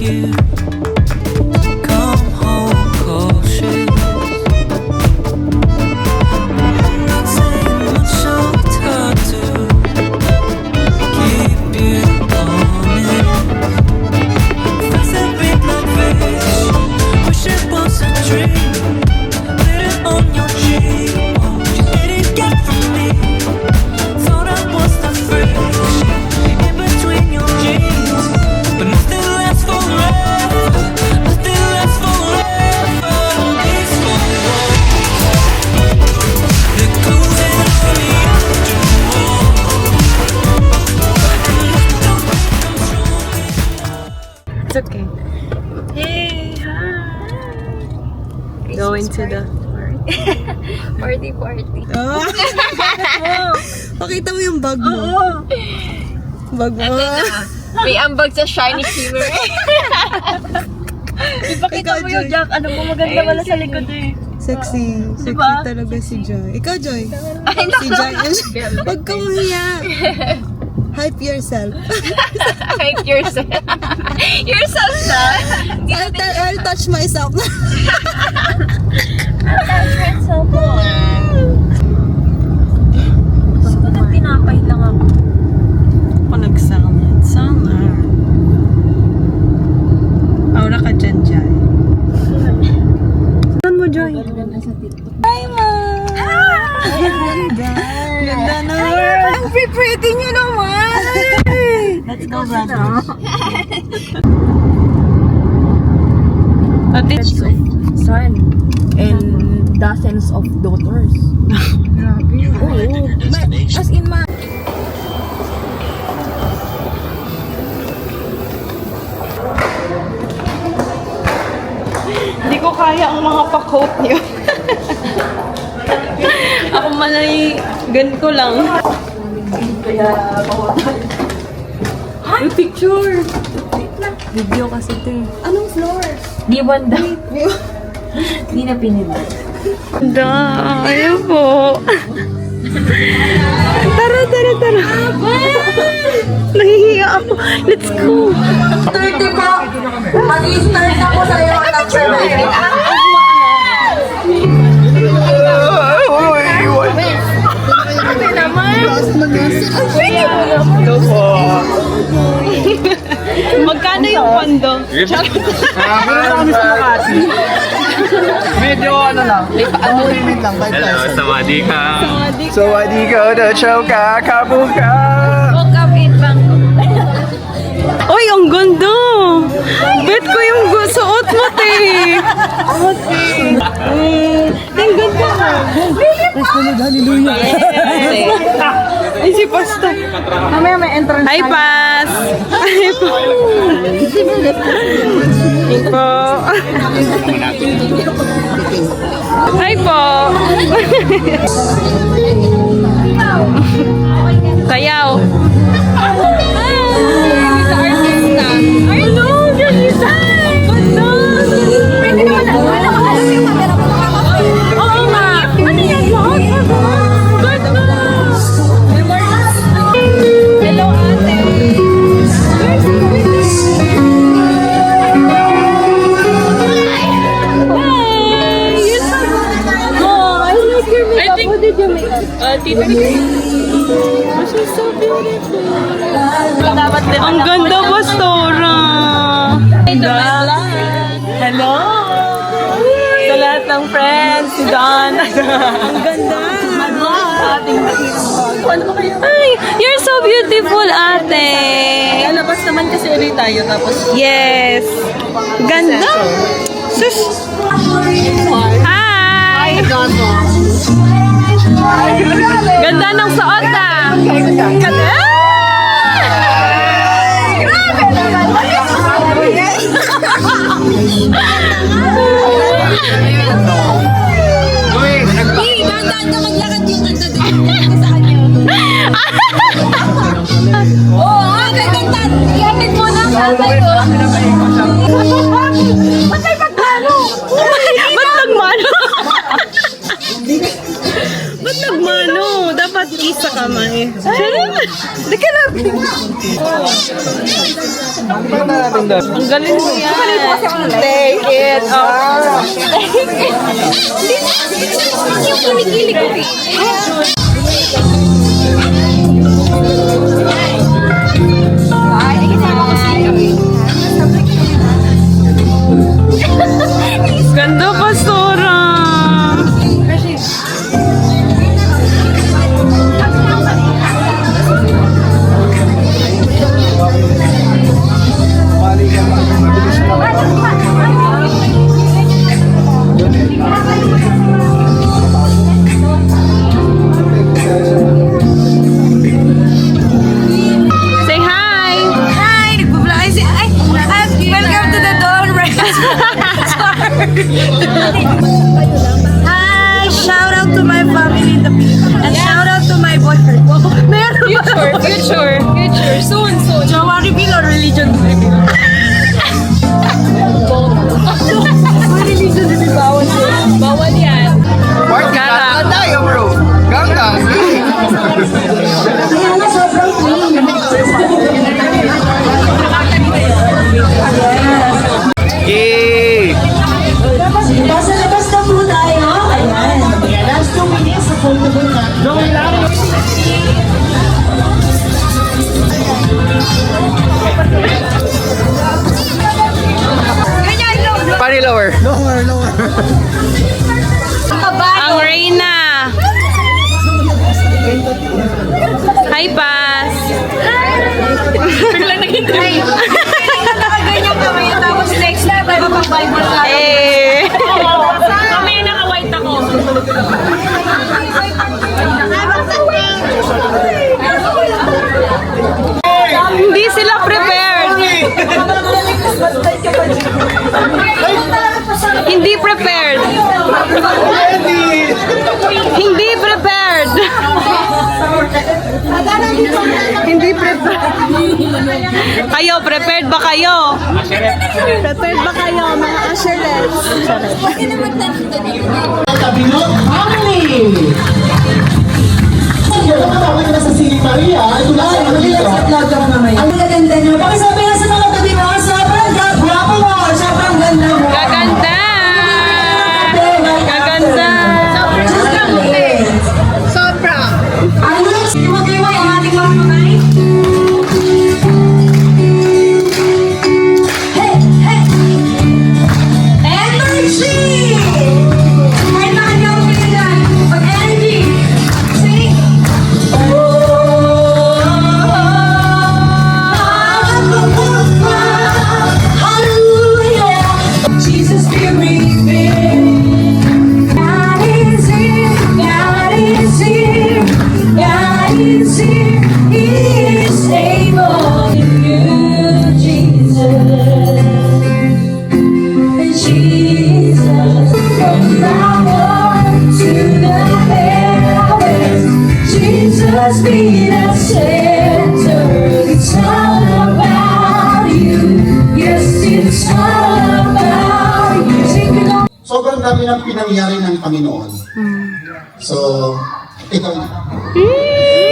you. Come home cautious. I'm not saying much, so it's hard to keep you honest. Things that break my face. Wish it was a dream. Lit it on your cheek. Won't you let it get from me? Thought I was the freak in between your jeans, but nothing lasts forever. Nothing lasts forever. These four walls, they're closing on me after all. It's okay. Hey, hi. Going to the... Party. Oh! Pakita mo yung bag mo. Oo. Bag mo. May ambag sa shiny shimmer. Ipakita mo yung Jack. Ano mo maganda wala sa likod eh. Sexy. Sexy Diba? talaga si Joy. Ikaw, Joy. Ay, Si Joy. Huwag kang mahiya. Hype yourself. Hype yourself. Yourself na. I'll touch myself. Touch yourself mo. Gusto ko na tinapay lang ako. Nag-salad. Salad. Aura ka dyan, Joy. Saan mo, Joy? Hi, Ma! Ganda! Ganda na! Ang pretty niyo naman! Let's go, brother. Heads of son and dozens of daughters. As in ma... Hindi ko kaya ang mga pa-coat niyo. Ako malay, ganito lang. Ay, picture! Video kasi ito eh. Anong floor? Di banda. Di na pinili. Ganda! Ayun po! Tara! Nahihiya ako. Let's go! 30 po. Mag-i-start na po sa'yo ang nag-survey. Magkano yung pondo? Medyo ano lang, limit lang, 5 Hello, pesos. sawadika. Sawadika na choka, kabuka. O kapit bang. Uy, ang ganda! Bet ko yung suot mo, te! Ang ganda mo! Hallelujah. Ay, si Pastor! Mamaya may entrance. Hi, Pas! Hi po! Hi po! Hi po! Sayaw! Sa artista. Hello, Janisa! Ganda! Pwede naman ako. Alam mo yung camera mo nakaka-film. Oo nga. Ano yan? Ganda! Hello, ate. Ang ganda, Pastora! Hello! Sa lahat ng friends, si Don. Ang ganda! Ay, you're so beautiful, ate! Lalabas naman kasi ulit tayo tapos Yes! Ganda! Sus! Hi! Ganda ng suot ah! Ganda! Ba't nagmano? Ba't nagmano? Dapat isa kamay. Hindi ka na. Ang galing mo yan. Take it off. Yung kinikilig ko eh. Ganda pa, Sora. Say hi. Hi! Nagbablay si... Ay! Welcome to the Dawn Restaurant! Hi! Shout out to my family in the Philippines. And shout out to my boyfriend. Meron ba? Future. Soon. Jowa reveal or religion reveal? Religion reveal bawal. Bawal yan. Party Kara. ka tayo, bro. Ganga. Yay! Nasa labas na po tayo. Ayan. Last 2 minutes sa photo booth na. Party lower. Ang Reyna. Hi, Paz. Biglang naging Nakaganyan kami. Tapos next time, tayo mapag-Bible ka. Eh. Mamaya naka-white ako. Hindi sila prepared. Hindi prepared. Hindi prepared. Hindi prepared. Kayo, prepared ba kayo? Prepared ba kayo, mga usherless? Kabinot family. Nakatawag na sa Sili Maria. Ito na sa mga ang gaganda nyo. Pakisabi nga sa mga tabi mo, sobrang gwapo mo, sobrang ganda mo. Gaganda! Gaganda! Sobrang. Ang next, iwag-iwag ang ating mga kamay. Hey! Hey! Energy! Kahit na kanya ang pilihan, pag-energy. Sing! Hallelujah! Jesus be revealed. God is here, God is here, God is here, He is able in you, Jesus. Jesus, from now on to the heavens, Jesus be the center. It's all about you. Yes, it's all about you. Sing it on. Sobrang dami ng pinangyari ng Panginoon. So, ikaw na.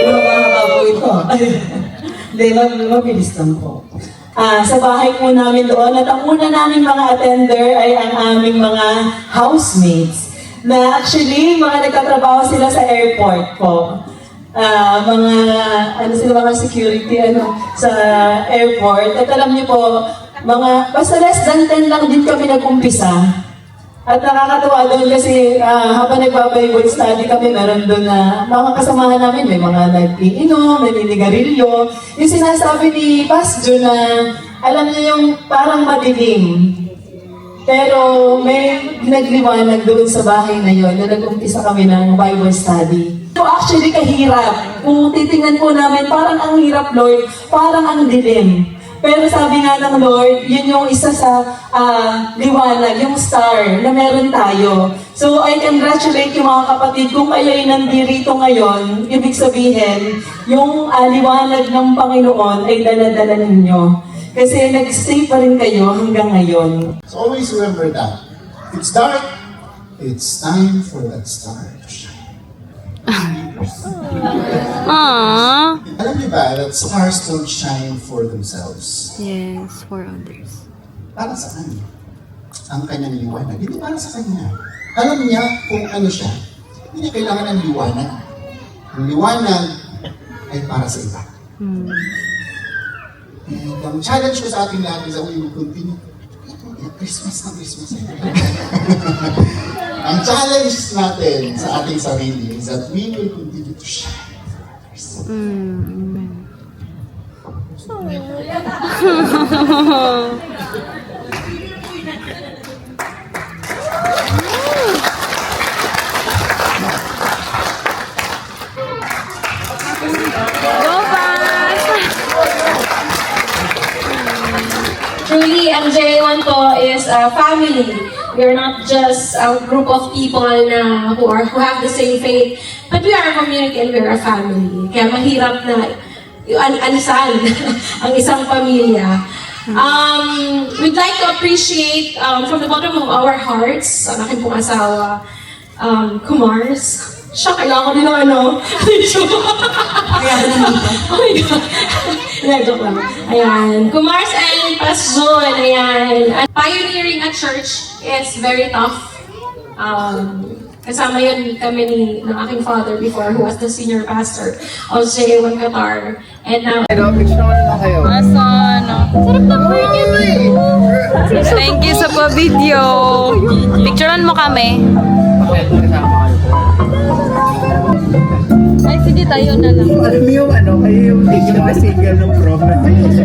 Mahaba po ito. Hindi, mabilis lang po. Sa bahay po namin doon, at ang una namin mga attender ay ang aming mga housemates na actually, mga nagtatrabaho sila sa airport po. Mga, mga security, sa airport. At alam niyo po, basta less than 10 lang din kami nag-umpisa. At nakakatuwa doon kasi habang nagbabible study kami, meron doon na mga kasamahan namin, may mga nag-iinom, naninigarilyo. Yung sinasabi ni Pastor na, alam niyo yung parang madilim. Pero may nagliwanag doon sa bahay na yon na nag-umpisa kami ng Bible study. So actually kahirap. Kung titingnan po namin, parang ang hirap, Lord, parang ang dilim. Pero sabi nga ng Lord, yun yung isa sa liwanag, yung star na meron tayo. So I congratulate yung mga kapatid kung kayo ay nandito ngayon, ibig sabihin, yung liwanag ng Panginoon ay dala-dala ninyo. Kasi nag-stay pa rin kayo hanggang ngayon. So always remember that. It's dark. It's time for that star to shine. Aww. Alam niyo ba that stars don't shine for themselves? Yes, for others. Para saan? Ang kanyang liwanag. Hindi para sa kanya. Alam niya kung ano siya. Hindi niya kailangan ng liwanag. Ang liwanag ay para sa iba. And ang challenge ko sa ating lahat is that we will continue. Christmas na Christmas. Ang challenge natin sa ating sarili is that we will continue to shine. Truly, ang J1 po is a family. We are not just a group of people na who have the same faith, but we are a community and we are a family. Kaya mahirap na alisan ang isang pamilya. We'd like to appreciate from the bottom of our hearts ang aking pong asawa, Kumars. Siya, kailangan ko din ng ano. Oh my God. Joke lang. Ayan. Kumars and Pasjon. Ayan. At pioneering a church is very tough. Kasama yun kami ng aking father before, who was the senior pastor of J1 Qatar. And now, Picture na kayo. Asan? Sarap na Thank you sa pa-video. Picturean mo kami. Ay, sige tayo na lang. Alam mo yung ano, kayo yung tigil na single ng prom.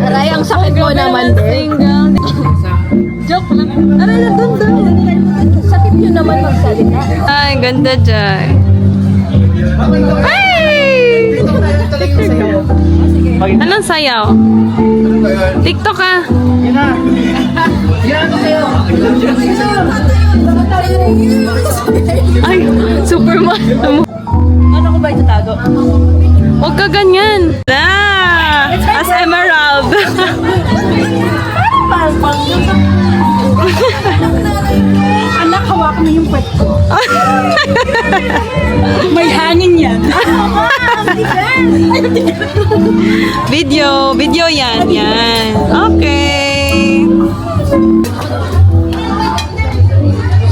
Aray, ang sakit mo naman din. Joke lang. Aray na dun. Sakit nyo naman magsalita. Ay, ganda dyan. Ay! Anong sayaw? TikTok ah. Ay, Superman. Ano ko ba itatago? Huwag ka ganyan. As Emerald. Anak, hawak mo yung pwet ko. May hangin yan. Video yan. Okay.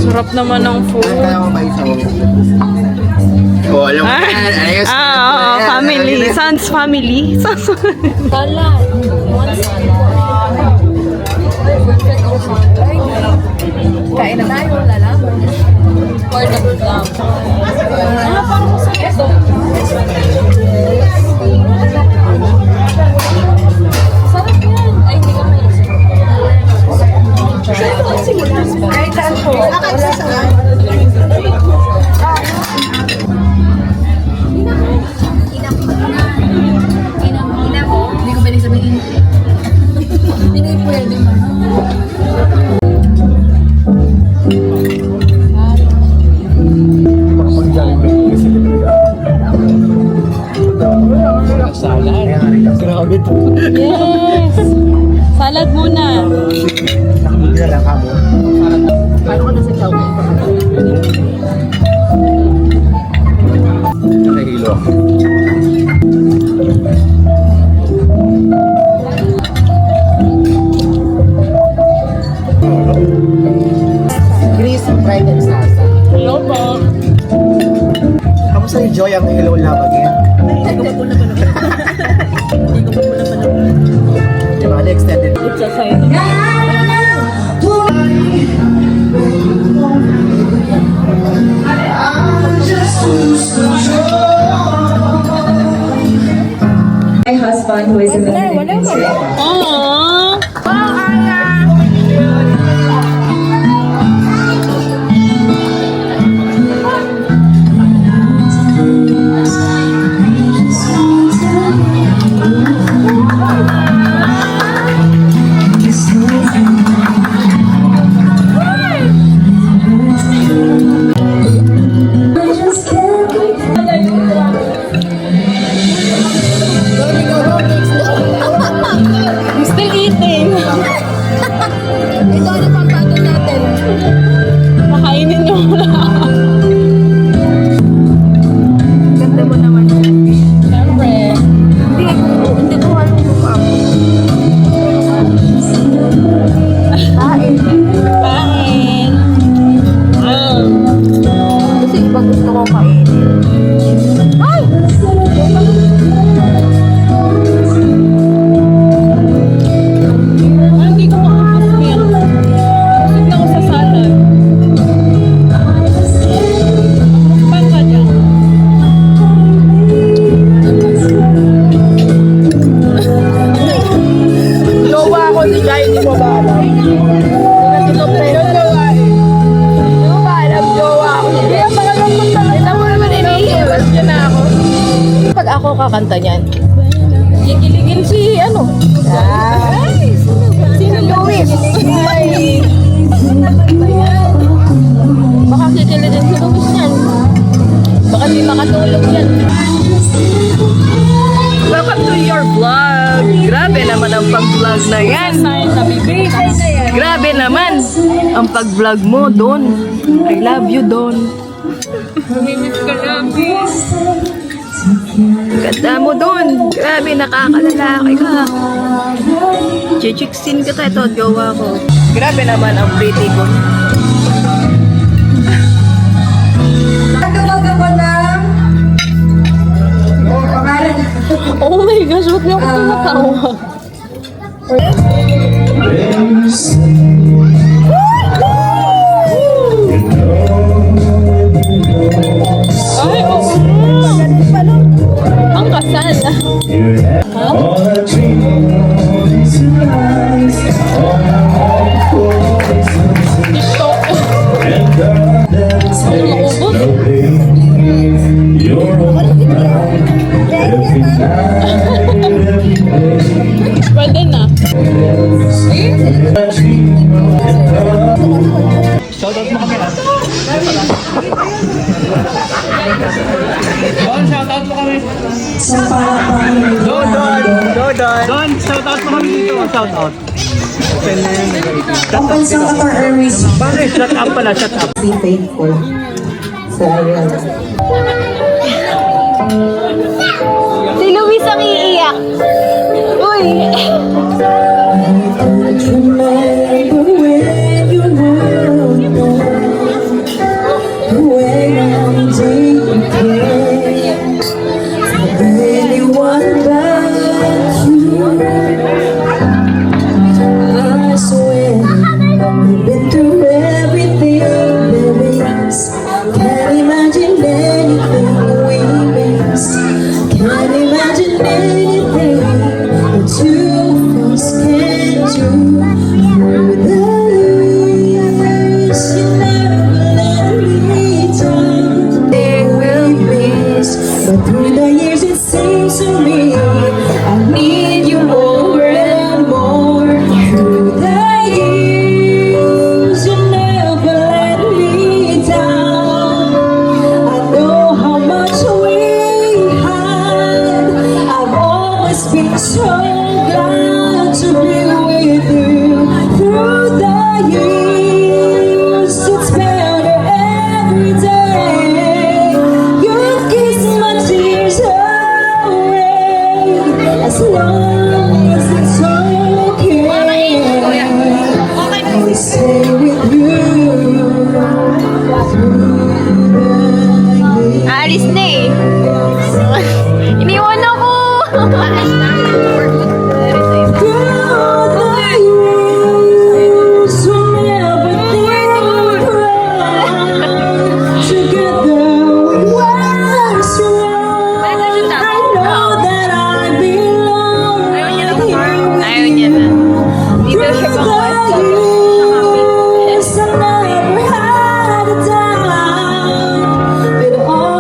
Sarap naman ng food. Kaya mo ba ito? Oh, alam mo yan. Ayos. Family. Sans family. Salad. One salad. Kain na tayo, lalaman. For the vlog. Parang masakit to. Sarap yan. Ay, hindi ka may isip. Ay, saan po? Hindi ko pwede sabihin. Hindi pwede man. Yes. Salad muna. Paano ka nasa chow? Nakahilo. Grease fried and salsa. Hello po. Kamusta ni Joy ang hello labagin? Hindi ko po naman. Di ba? Extended. It's a sign. My husband who is in the ministry. Aww. I just can't wait. I'm still eating. kanta niyan. Kikiligin si ano? Si Louis. Baka kikiligin si Louis yan. Baka di makatulog yan. Welcome to your vlog. Grabe naman ang pag-vlog na yan. Grabe naman ang pag-vlog mo, Don. I love you, Don. Ganda mo, Don. Grabe, nakakalalaki ka. Chichiksin kita. Ito, jowa ko. Grabe naman ang pretty ko. Oh my gosh, ba't niyo ako tinatawag? Ay, oo. Ang kasal. Pwede na. Shoutout mo kami. Don, shoutout mo kami. Don, shoutout mo kami dito. Shoutout. Pampansang Qatar Airways. Bakit? Shut up pala, shut up. Be faithful sa real. Si Luis ang iiyak. Uy! Through the years it seems to me I need you more and more. Through the years you never let me down. I know how much we had. I've always been so glad to be with you. Through the years it's better every day. You kiss my tears away. As long as it's okay, I will stay with you. Alis na eh. Iniwan ako. Ayaw niya na. Dito siya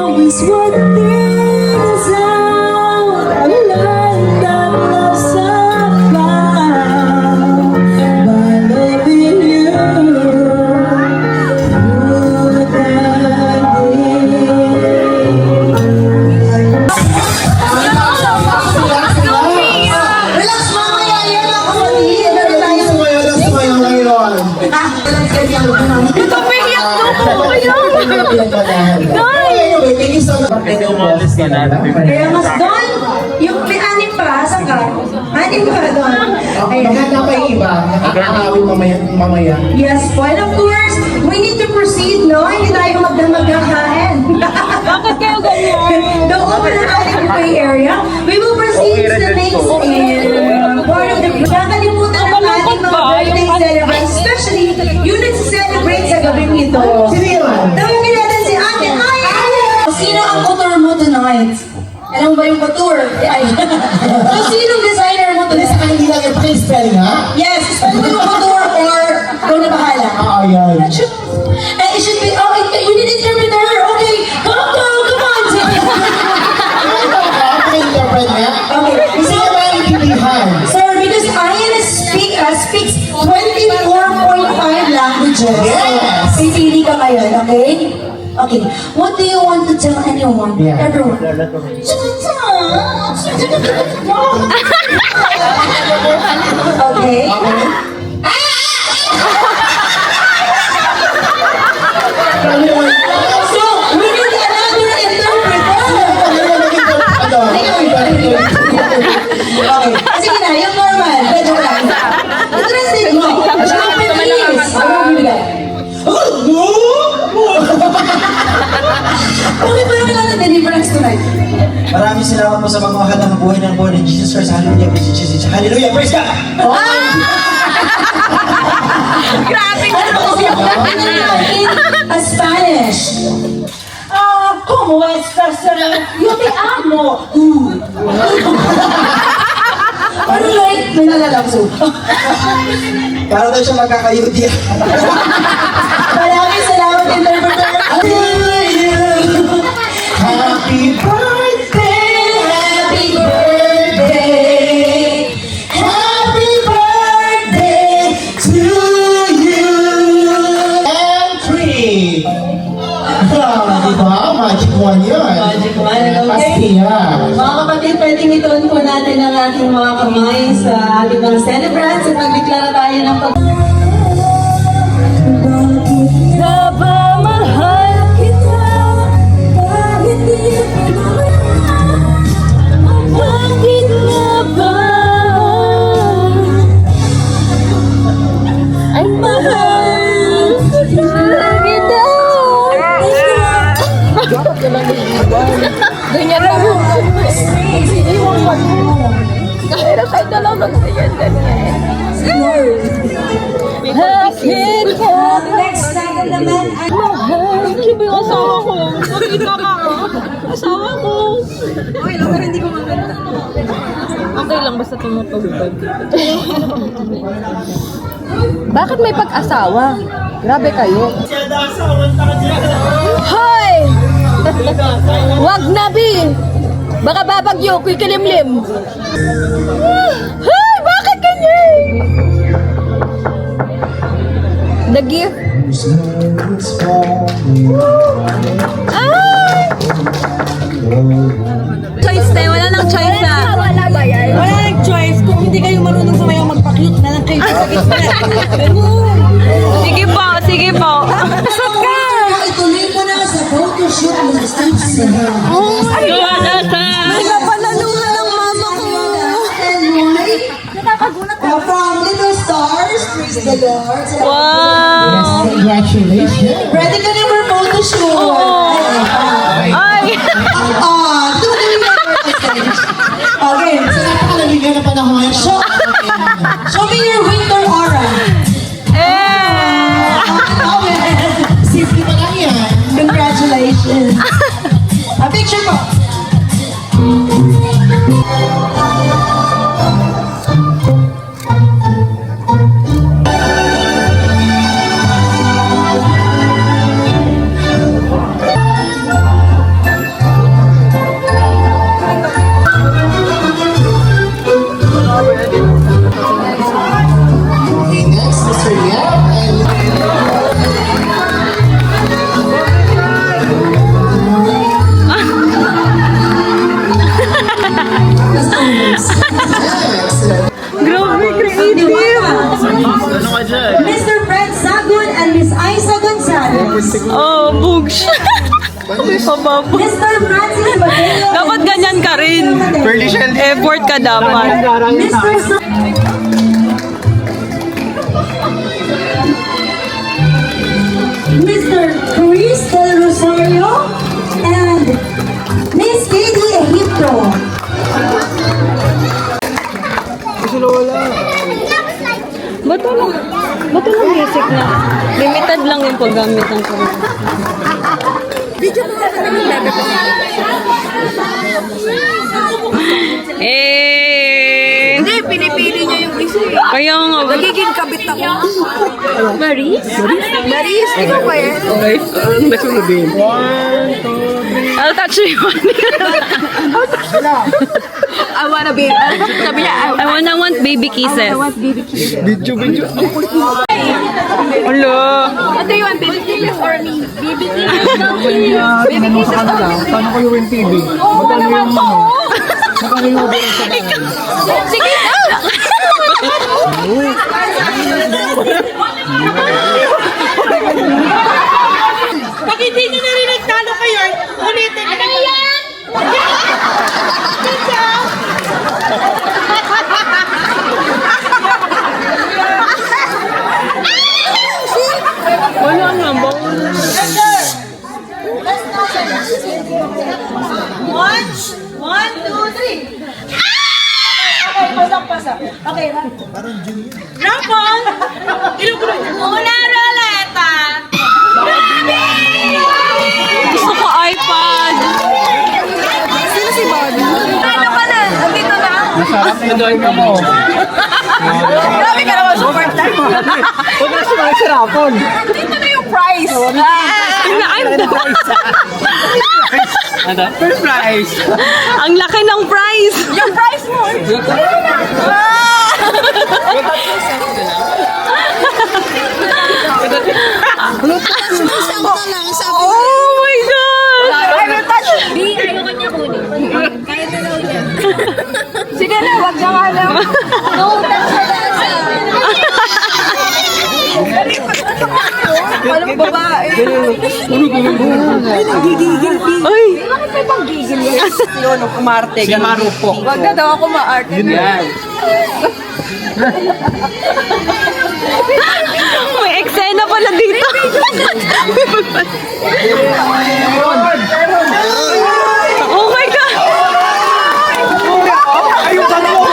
What things out, I learned that love's found by loving you through the Relax mamaya, yan lang kapatid. Sumayaw lang yun. Ito piyak ko. Kasi umalis ka na. Kaya mas doon, yung may anim pa, saan ka? Anim pa doon. Maganda pa yung iba. Nakakawin mamaya. Yes po. And of course, we need to proceed, no? Hindi tayo magkakain. Bakit kayo ganyan? Don't open the ating buffet area. We will proceed to the next part of the kakalimutan ng ating mga birthday celebrants, especially yung nagsa-celebrate sa gabing ito. Sino yun? Tawagin natin si Ate Aya! Sino ang couture mo tonight? Alam mo ba yung couture? Ay. So, sinong designer mo Hindi sa tonight? kanila lang yung spell nga? Yes, spell mo yung couture or ikaw na bahala. Ayan. It should be, oh, we need interpreter. Okay, come on. Interpret judges. Yes. Pipili ka ngayon, okay? Okay. What do you want to tell anyone? Yeah. Everyone. Okay. So, we need another interpreter. Okay. Sige na, yung normal. Medyo lang. Translate mo. Japanese. Ano mo bibigay? Okay, pero kailangan deliverance tonight. Maraming salamat po sa pagmamahal ng buhay ng buhay ng Jesus Christ. Hallelujah, praise Jesus. Hallelujah, praise God! Grabe Ano a Spanish. ¿Cómo estás? Yo te amo. Ano like? May nalalabso. Para daw siya magkakayuti. Maraming salamat, interpreter. Happy birthday! Happy birthday! Happy birthday to you! And 3! Diba? Magic one yun. Magic one, okay? Pastilla. Mga kapatid, pwedeng ituon po natin ang ating mga kamay sa ating mga celebrants at magdeklara tayo ng pag... Mahal kita kahit di ko bakit nga ba ay mahal kita. Ganyan na mo. Pero kahit dalaw lang sa'yo, ganyan. Bakit ka Next time naman ay... mahal? Ano ba yung asawa ko? Makita ka ko. Asawa ko. Okay lang, pero hindi ko maganda. Okay lang, basta tumutugtog. Bakit may pag-asawa? Grabe kayo. Hoy! Wag na, Bi! Baka babagyo, kuy kilimlim. Hoy! Bakit ganyan? The gift. Ay! Choice na, wala nang choice na. Wala ba yan? Wala nang choice. Kung hindi kayo marunong sumayaw, magpa-cute na lang kayo sa gitna. Ganun. Sige po, sige po. Saan ka? Ituloy mo na sa photoshoot mo sa stage na. Napanalunan ng mama ko. And why? From Little Stars, praise the Lord. Wow! Congratulations. Ready ka na for photoshoot? Ay! Tuloy na for the stage. Okay. Sa napakalamig na panahon ngayon. Show me your winter aura. Eh! Simple pa lang yan. Congratulations. A picture po. Okay, next, Mr. Yap. And Grabe, creative! Mr. Fred Sagun and Miss Isa Gonzalez. Oh, bugs! May pababo. Mr. Francis Badillo. Dapat ganyan ka rin. Effort ka dapat. Mr. Mr. Chris Del Rosario and Miss Katie Egipto. Ba't walang music na? Limited lang yung paggamit ng camera. Eh! Hindi, pinipili niyo yung isa eh. Kaya nga. Nagiging kabit ako. Maris? Maris? Ikaw ba yan? I'll touch you. I wanna be. Sabi niya, I want baby kisses. I want baby kisses. Video. Hello. What do you want? Baby kisses or me? Baby kisses. Baby kisses sa kanila. Paano kayo yung TV? Oo nga naman po. Magkano yung order sa bahay? Sige na. Pag hindi nyo narinig, talo kayo. Ulitin. Ano yan? Wala nga ba? One, two, three. Okay, pasak. Okay, ha? Jump on! Una roleta! Gusto ko iPad! Sino si Bobby? Ano ka na? Andito na? Masarap na doon ka mo. Grabe ka naman, super time. Huwag na siya makasarapon. Dito na yung prize. I'm the Ano? First prize. Ang laki ng prize! Yung prize mo. Oh my God! I will touch. Di, ayaw kanya kunin. Kaya na daw niya. Sige na, wag na nga lang. No, touch na Alam mo, babae. Ay! Bakit may panggigil yan? Yun, umarte. Si Marupok. Wag na daw ako ma-arte. Yan. May eksena pala dito. Oh my God! Ayun ka mo!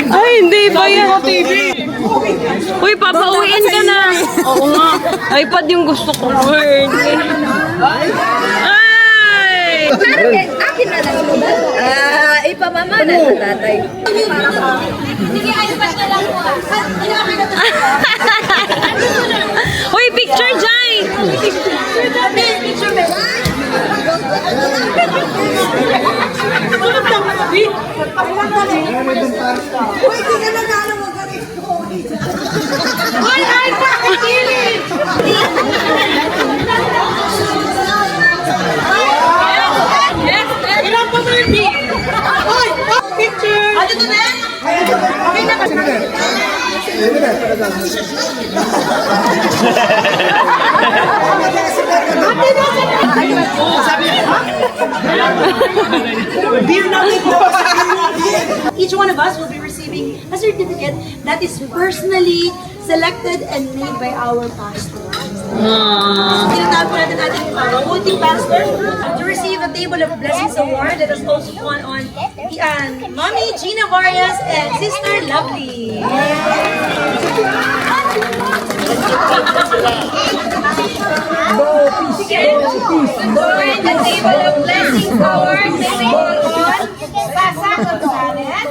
Ay, hindi ba yan? Uy, papauwiin ka na. Oo nga. iPad yung gusto ko. Word. Ay! Akin na lang. Ipamamana sa tatay. Sige, iPad na lang po. Uy, picture, Jai! Picture me. Uy, iPad! Kilit! Ilan pa mo yung Uy, picture! Ano to na? Okay na ka. Each one of us will be receiving a certificate that is personally selected and made by our pastor. Tinatawag po natin ating voting pastor to receive a Table of Blessings Award that is also won on Mommy Gina Varias and Sister Lovely. Award, the Table of Blessings Award, may on Sasa Gonzalez,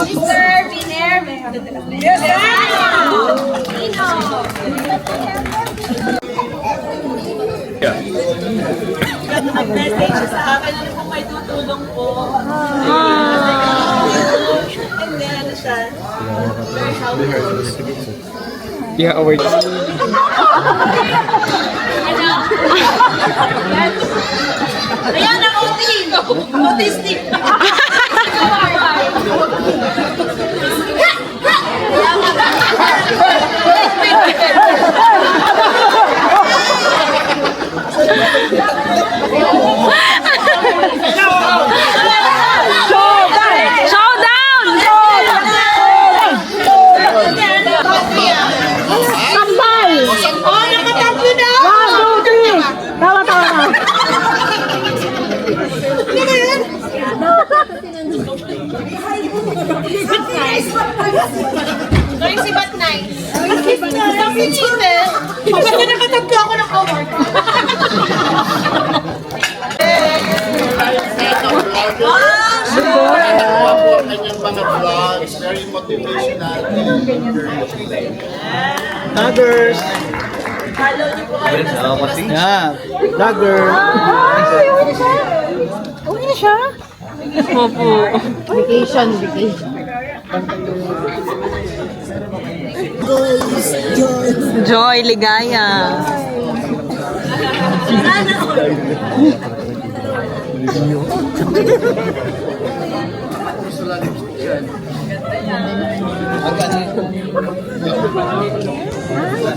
Mr. Viner, Nag-message siya sa akin, ano kung may tutulong po. And then ano siya, Yeah, award. ayan ang autistic. Going si Bat Nice. Bakit na nakatatlo ako ng award? Kanyang mga vlogs, very motivational and encouraging. Vloggers. Yeah. Vlogger. Uwi na siya? Opo. Vacation. Joy, ligaya.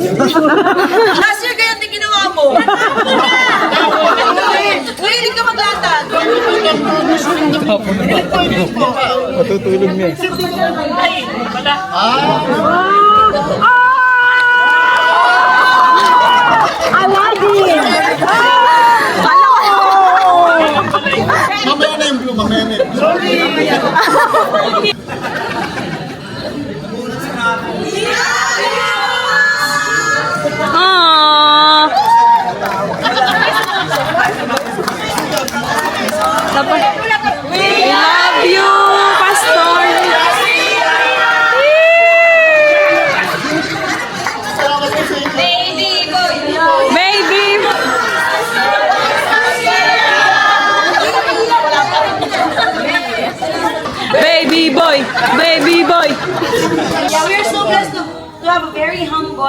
Last year ganyan din ginawa mo. Uy, hindi ka maglatag. Matutulog niya. Mamaya na yung blue, mamaya na yung blue. Aww. We love you, Pastor. Baby. Baby boy, baby boy. Yeah, we're so blessed to have a very humble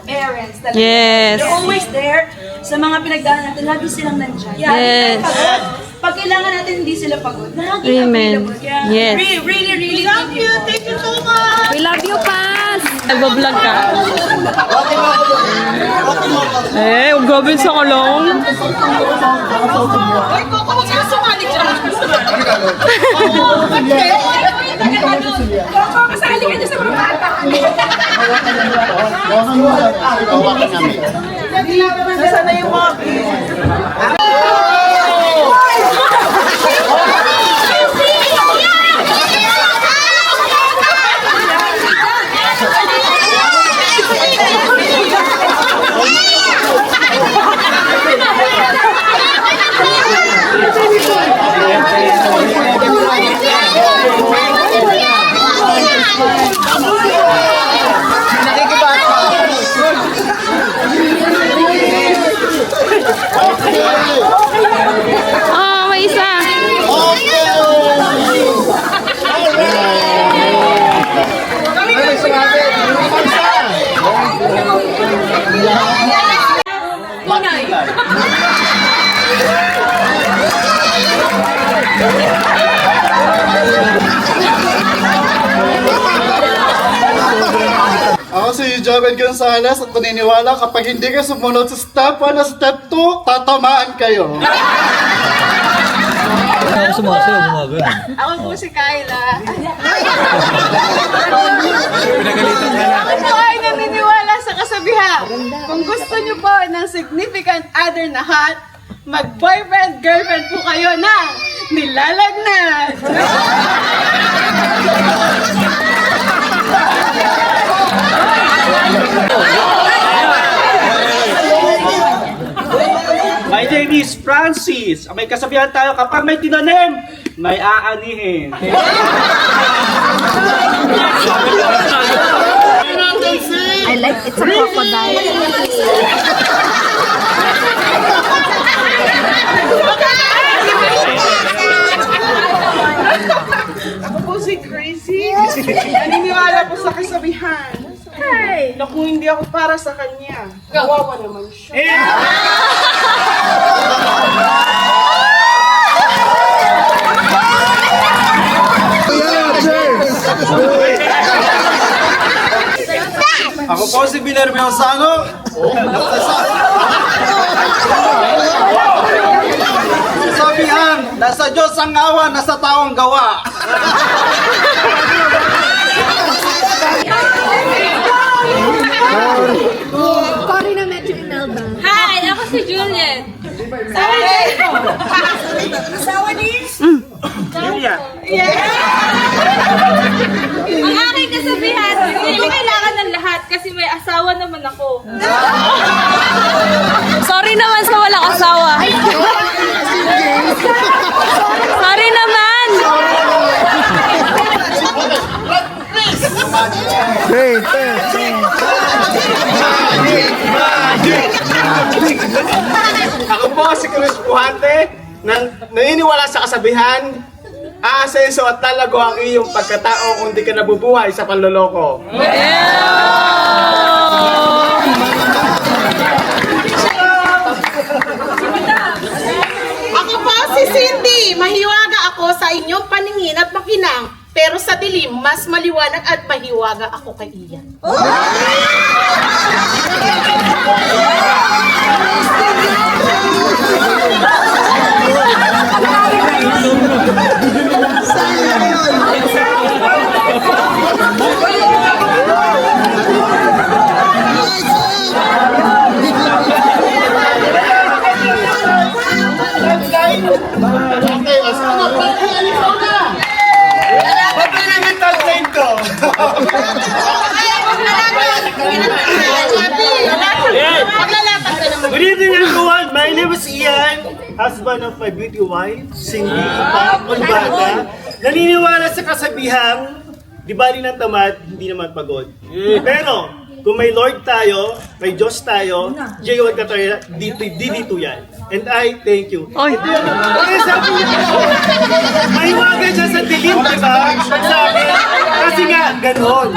parents. That Yes. They're always there sa mga pinagdaanan natin. Lagi silang nandyan. Yes. Hindi tayo pagod. Pag kailangan natin, hindi sila pagod. Lagi Amen. available. Kaya, Yes. really thank you. Thank you so much. We love you, Pas. Nagbablog ka? Eh, huwag gawin sa kulong. Ay, Coco, huwag ka sumali dyan. Coco, kasali ka dyan sa mga bata. Hawakan namin. Nasaan yung mga Oh, may isa. Ako si Joven Gonzalez at paniniwala kapag hindi ka sumunod sa step 1 at step 2, tatamaan kayo. Ako po si Kyla. Pinagalitan ka na. Ako po ay naniniwala sa kasabihan. Kung gusto niyo po ng significant other na hot, mag-boyfriend, girlfriend po kayo ng nilalagnat. My name is Francis. May kasabihan tayo, kapag may tinanim, may aanihin. I like it's a crocodile. Ako po si Crazy. Naniniwala po sa kasabihan. Na kung hindi ako para sa kanya, kawawa naman siya. Ako po si Binervio Sano. Sabihan, nasa Diyos ang awa, nasa taong gawa. Cory na Metro Imelda. Hi, ako si Juliet. asawa ni? Julia. Ang aking kasabihan, hindi mo kailangan ng lahat kasi may asawa naman ako. Sorry naman sa walang asawa. Sorry naman. Ako po si Chris Puhante, naniniwala sa kasabihan, aasenso at lalago ang iyong pagkatao kung di ka nabubuhay sa panloloko. Yeah! Sorry, mahiwaga ako sa inyong paningin at makinang, pero sa dilim, mas maliwanag at mahiwaga ako kay Ian. Good evening everyone! My name is Ian, husband of my beauty wife, Cindy Ipa. Naniniwala sa kasabihang, di bali ng tamad, hindi naman pagod. Pero, kung may Lord tayo, may Diyos tayo, J1 ka tayo, dito yan. And I thank you. Oy. Okay, sabi niya, mahiwagan siya sa dilim, di ba? Sabi, kasi nga, ganon.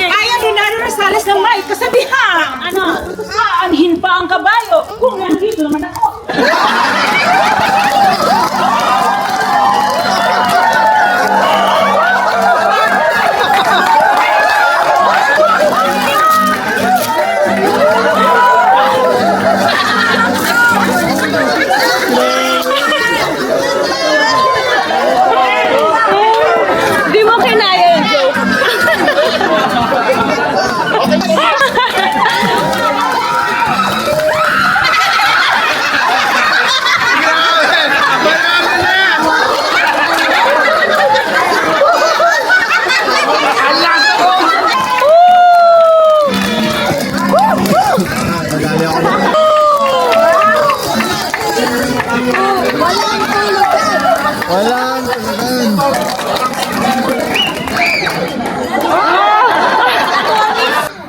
Kaya ni Nano Rosales ng may kasabihan. Ano? Aanhin pa ang kabayo kung nandito naman ako. Di mo kinaya yung joke.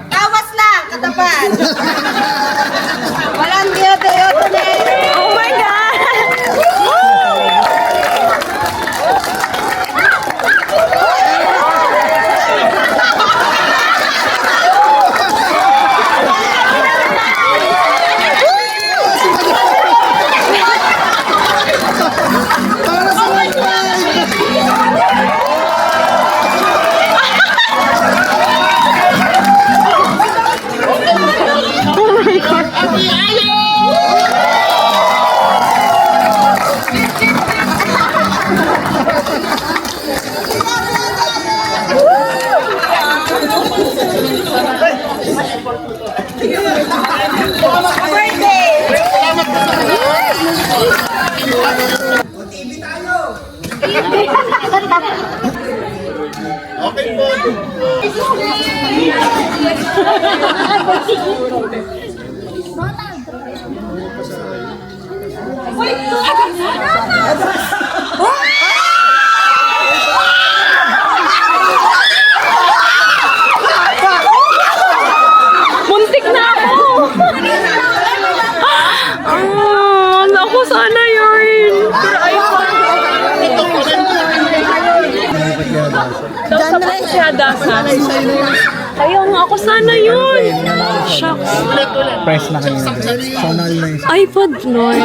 Tawas lang, katapat. Walang diyoto na. Oh my God! Okay po. Muntik na ako! Naku, sana yun! Pero iPhone. Daw sa Pasyadasan. Ayaw nga ako, sana yun! Shucks. Press na kanina. Sonal na yung iPod, Lord.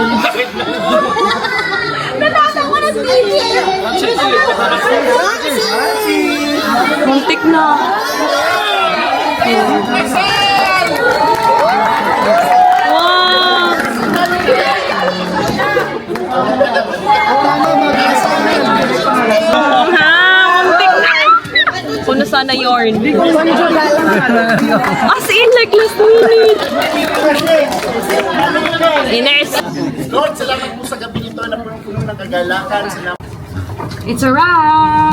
Muntik na. Wow! Muntik na. Puno sana yarn. As in, like last minute. Ines. Lord, salamat po sa gabi nito na puno ng kagalakan. It's a wrap!